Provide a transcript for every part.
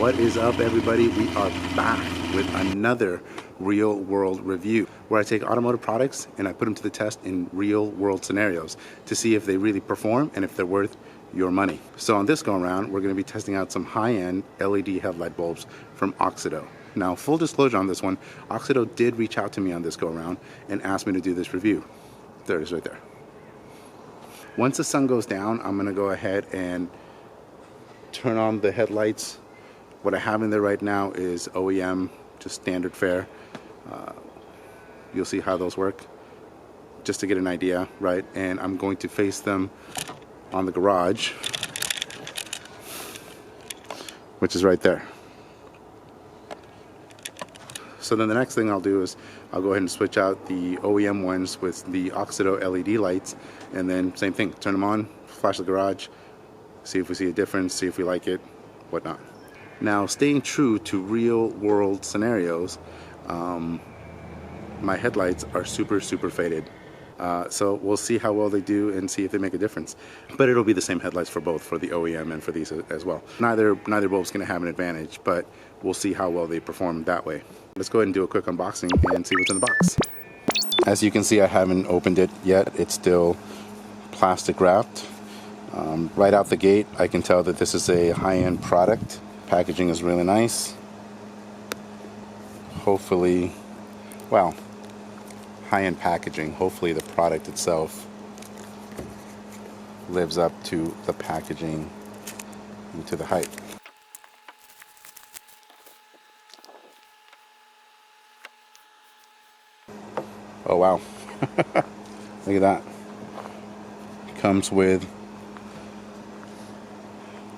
What is up, everybody? We are back with another real world review where I take automotive products and I put them to the test in real world scenarios to see if they really perform and if they're worth your money. So on this go around, we're going to be testing out some high-end LED headlight bulbs from Auxito. Now, full disclosure on this one, Auxito did reach out to me on this go around and asked me to do this review. There it is right there. Once the sun goes down, I'm going to go ahead and turn on the headlights. What I have in there right now is OEM, just standard fare. You'll see how those work, just to get an idea, right? And I'm going to face them on the garage, which is right there. So then the next thing I'll do is I'll go ahead and switch out the OEM ones with the Auxito LED lights, and then same thing, turn them on, flash the garage, see if we see a difference, see if we like it, whatnot. Now, staying true to real world scenarios, my headlights are super faded. So we'll see how well they do and see if they make a difference. But it'll be the same headlights for both, for the OEM and for these as well. Neither bulb's gonna have an advantage, but we'll see how well they perform that way. Let's go ahead and do a quick unboxing and see what's in the box. As you can see, I haven't opened it yet. It's still plastic wrapped. Right out the gate, I can tell that this is a high-end product. Packaging is really nice. Hopefully, well, high-end packaging. Hopefully the product itself lives up to the packaging and to the hype. Oh wow. Look at that. It comes with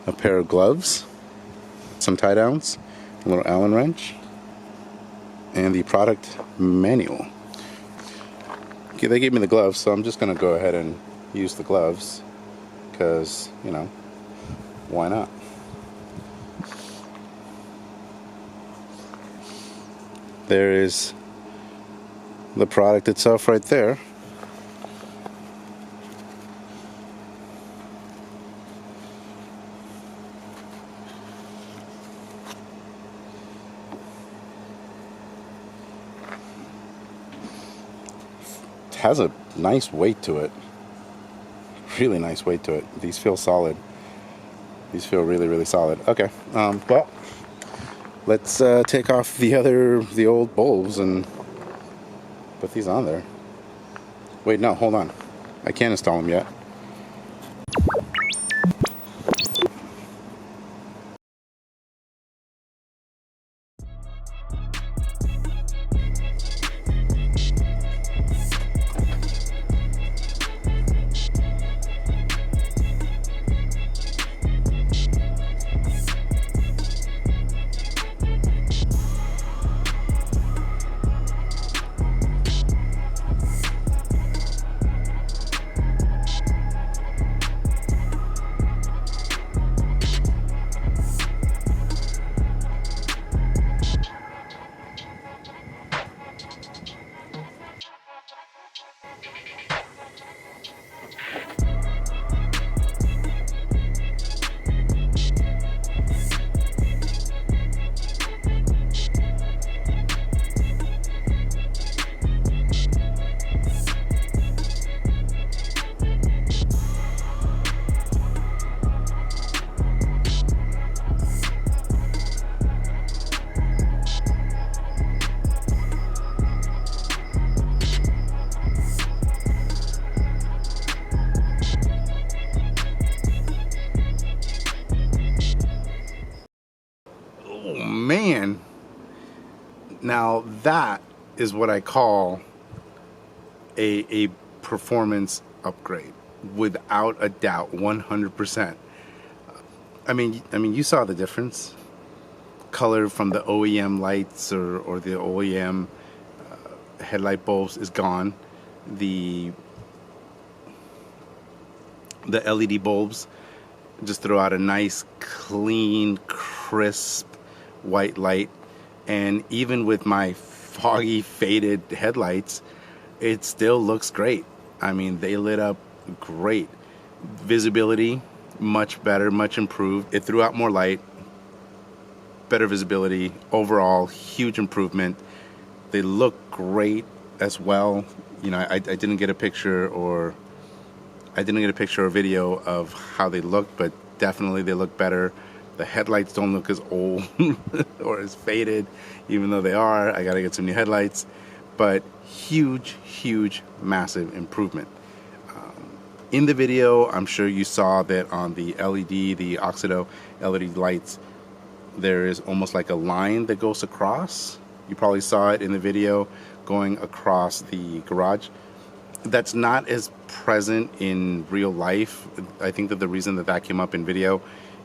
a pair of gloves, some tie downs, a little Allen wrench, and the product manual. Okay, they gave me the gloves, so I'm just gonna go ahead and use the gloves because, you know, why not? There is the product itself right there. It has a nice weight to it. Really nice weight to it. These feel solid. These feel really solid. Okay, well, let's take off the old bulbs and put these on there. Wait, no, hold on. I can't install them yet. Man, now that is what I call a performance upgrade, without a doubt, 100%. I mean, you saw the difference. Color from the OEM lights or the OEM headlight bulbs is gone. The LED bulbs just throw out a nice, clean, crisp white light, and even with my foggy, faded headlights, it still looks great. I mean, they lit up great. Visibility, much better, much improved. It threw out more light. better visibility, overall huge improvement. They look great as well. You know, I didn't get a picture or video of how they look, but definitely they look better. The headlights don't look as old or as faded, even though they are. I gotta get some new headlights, but huge, massive improvement. In the video, I'm sure you saw that on the LED, the Auxito LED lights, there is almost like a line that goes across. You probably saw it in the video going across the garage. That's not as present in real life. I think that the reason that came up in video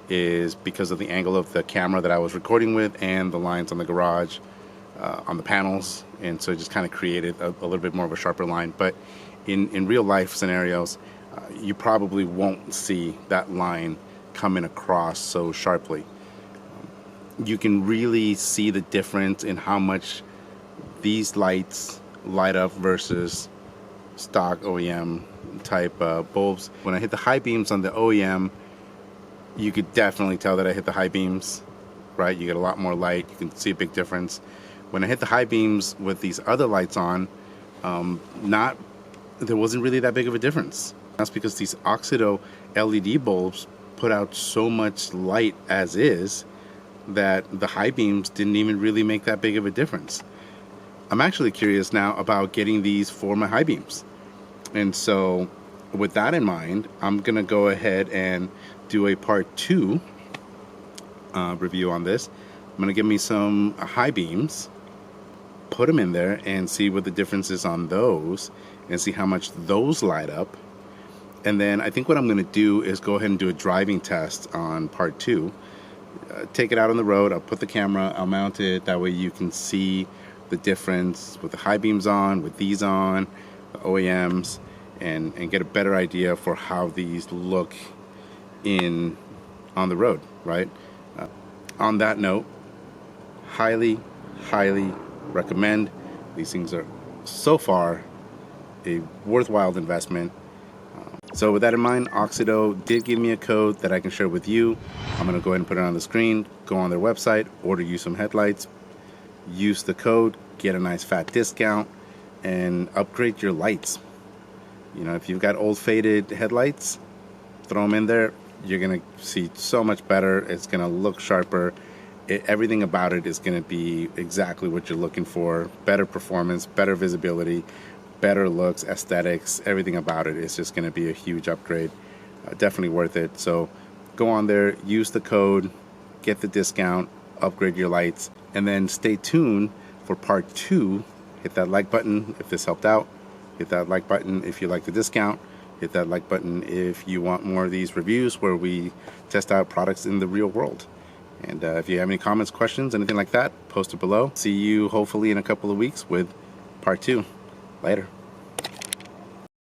is because of the angle of the camera that I was recording with and the lines on the garage, on the panels, and so it just kind of created a little bit more of a sharper line. But in real life scenarios, you probably won't see that line coming across so sharply. You can really see the difference in how much these lights light up versus stock OEM type bulbs. When I hit the high beams on the OEM, you could definitely tell that I hit the high beams, right? You get a lot more light. You can see a big difference. When I hit the high beams with these other lights on, there wasn't really that big of a difference. That's because these Auxito LED bulbs put out so much light as is that the high beams didn't even really make that big of a difference. I'm actually curious now about getting these for my high beams. And so with that in mind, I'm gonna go ahead and do a part 2 review on this. I'm gonna give me some high beams, put them in there and see what the difference is on those and see how much those light up. And then I think what I'm gonna do is go ahead and do a driving test on part 2. Take it out on the road, I'll put the camera, I'll mount it, that way you can see the difference with the high beams on, with these on, the OEMs, and get a better idea for how these look on the road, right? On that note, highly recommend. These things are so far a worthwhile investment. So with that in mind, Auxito did give me a code that I can share with you. I'm gonna go ahead and put it on the screen, go on their website, order you some headlights, use the code, get a nice fat discount, and upgrade your lights. You know, if you've got old faded headlights, throw them in there. You're gonna see so much better. It's gonna look sharper. Everything about it is gonna be exactly what you're looking for. Better performance, better visibility, better looks, aesthetics, everything about it is just gonna be a huge upgrade. Definitely worth it. So go on there, use the code, get the discount, upgrade your lights, and then stay tuned for part 2. Hit that like button if this helped out. Hit that like button if you like the discount. Hit that like button if you want more of these reviews where we test out products in the real world. And if you have any comments, questions, anything like that, post it below. See you hopefully in a couple of weeks with part 2. Later.